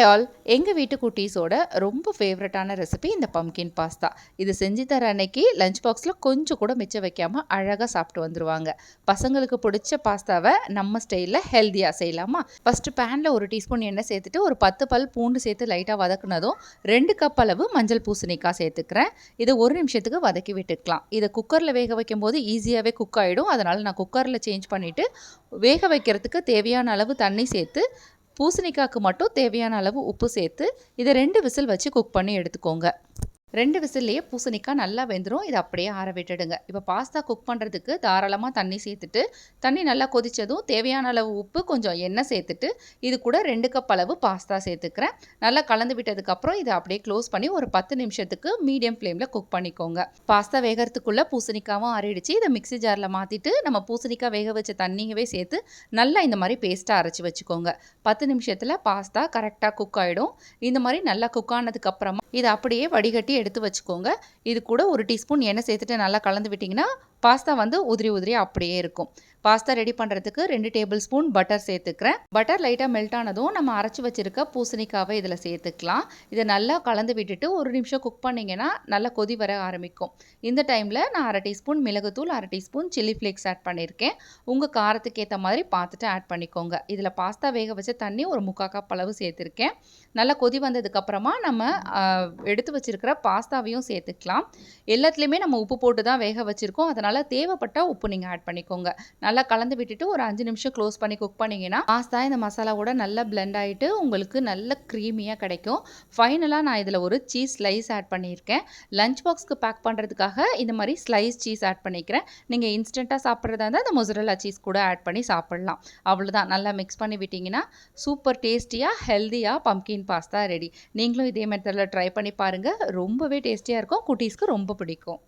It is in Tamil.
ஹாய் ஆல், எங்கள் வீட்டு குட்டீஸோட ரொம்ப ஃபேவரட்டான ரெசிபி இந்த பம்கின் பாஸ்தா. இது செஞ்சு தர அன்னைக்கு லஞ்ச் பாக்ஸில் கொஞ்சம் கூட மிச்சம் வைக்காமல் அழகாக சாப்பிட்டு வந்துடுவாங்க. பசங்களுக்கு பிடிச்ச பாஸ்தாவை நம்ம ஸ்டைலில் ஹெல்த்தியாக செய்யலாமா? ஃபஸ்ட்டு பேனில் ஒரு டீஸ்பூன் எண்ணெய் சேர்த்துட்டு ஒரு 10 பல் பூண்டு சேர்த்து லைட்டாக வதக்குனதும் 2 கப் அளவு மஞ்சள் பூசணிக்காய் சேர்த்துக்கிறேன். இதை 1 நிமிஷத்துக்கு வதக்கி விட்டுக்கலாம். இதை குக்கரில் வேக வைக்கும் போது ஈஸியாகவே குக் ஆகிடும். அதனால் நான் குக்கரில் சேஞ்ச் பண்ணிவிட்டு வேக வைக்கிறதுக்கு தேவையான அளவு தண்ணி சேர்த்து பூசணிக்காய்க்கு மட்டும் தேவையான அளவு உப்பு சேர்த்து இதை 2 விசில் வச்சு குக் பண்ணி எடுத்துக்கோங்க. 2 விசில்லையே பூசணிக்காய் நல்லா வெந்துடும். இதை அப்படியே ஆற விட்டுடுங்க. இப்போ பாஸ்தா குக் பண்ணுறதுக்கு தாராளமாக தண்ணி சேர்த்துட்டு தண்ணி நல்லா கொதித்ததும் தேவையான அளவு உப்பு, கொஞ்சம் எண்ணெய் சேர்த்துட்டு இது கூட 2 கப் அளவு பாஸ்தா சேர்த்துக்கிறேன். நல்லா கலந்து விட்டதுக்கப்புறம் இதை அப்படியே க்ளோஸ் பண்ணி ஒரு 10 நிமிஷத்துக்கு மீடியம் ஃப்ளேமில் குக் பண்ணிக்கோங்க. பாஸ்தா வேகிறதுக்குள்ளே பூசணிக்காவும் அரைடிச்சு இதை மிக்ஸி ஜாரில் மாற்றிட்டு நம்ம பூசணிக்காய் வேக வச்ச தண்ணியவே சேர்த்து நல்லா இந்த மாதிரி பேஸ்ட்டாக அரைச்சி வச்சுக்கோங்க. 10 நிமிஷத்தில் பாஸ்தா கரெக்டாக குக் ஆகிடும். இந்த மாதிரி நல்லா குக் ஆனதுக்கப்புறமா இதை அப்படியே வடிகட்டி எடுத்து வச்சுக்கோங்க. இது கூட 1 டீஸ்பூன் எண்ணெய் சேர்த்துட்டு நல்லா கலந்து விட்டிங்கன்னா பாஸ்தா உதிரி உதிரியாக அப்படியே இருக்கும். பாஸ்தா ரெடி பண்ணுறதுக்கு 2 டேபிள் ஸ்பூன் பட்டர் சேர்த்துக்கிறேன். பட்டர் லைட்டாக மெல்ட் ஆனதும் நம்ம அரைச்சி வச்சுருக்க பூசணிக்காவை இதில் சேர்த்துக்கலாம். இதை நல்லா கலந்து விட்டுட்டு 1 நிமிஷம் குக் பண்ணிங்கன்னா நல்லா கொதி வர ஆரம்பிக்கும். இந்த டைமில் நான் 1/2 டீஸ்பூன் மிளகுத்தூள், 1/2 டீஸ்பூன் சில்லி ஃப்ளேக்ஸ் ஆட் பண்ணியிருக்கேன். உங்கள் காரத்துக்கு ஏற்ற மாதிரி பார்த்துட்டு ஆட் பண்ணிக்கோங்க. இதில் பாஸ்தா வேக வச்ச தண்ணி ஒரு 3/4 கப் அளவு சேர்த்துருக்கேன். நல்லா கொதி வந்ததுக்கப்புறமா நம்ம எடுத்து வச்சுருக்கிற பாஸ்தாவையும் சேர்த்துக்கலாம். எல்லாத்துலேயுமே நம்ம உப்பு போட்டு தான் வேக வச்சுருக்கோம். அதனால் தேவைப்பட்டால் உப்பு நீங்கள் ஆட் பண்ணிக்கோங்க. நல்லா கலந்து விட்டுட்டு ஒரு 5 நிமிஷம் க்ளோஸ் பண்ணி குக் பண்ணிங்கன்னா பாஸ்தா இந்த மசாலாவோட நல்லா பிளெண்ட் ஆகிட்டு உங்களுக்கு நல்ல க்ரீமியாக கிடைக்கும். ஃபைனலாக நான் இதில் ஒரு சீஸ் ஸ்லைஸ் ஆட் பண்ணியிருக்கேன். லஞ்ச் பாக்ஸ்க்கு பேக் பண்ணுறதுக்காக இந்த மாதிரி ஸ்லைஸ் சீஸ் ஆட் பண்ணிக்கிறேன். நீங்கள் இன்ஸ்டண்ட்டாக சாப்பிட்றதா இருந்தால் அந்த மொசரல்லா சீஸ் கூட ஆட் பண்ணி சாப்பிட்லாம். அவ்வளோதான். நல்லா மிக்ஸ் பண்ணி விட்டிங்கன்னா சூப்பர் டேஸ்டியாக ஹெல்த்தியாக பம்கின் பாஸ்தா ரெடி. நீங்களும் இதே மெத்தடில் ட்ரை பண்ணி பாருங்கள். ரொம்பவே டேஸ்டியாக இருக்கும். குட்டீஸ்க்கு ரொம்ப பிடிக்கும்.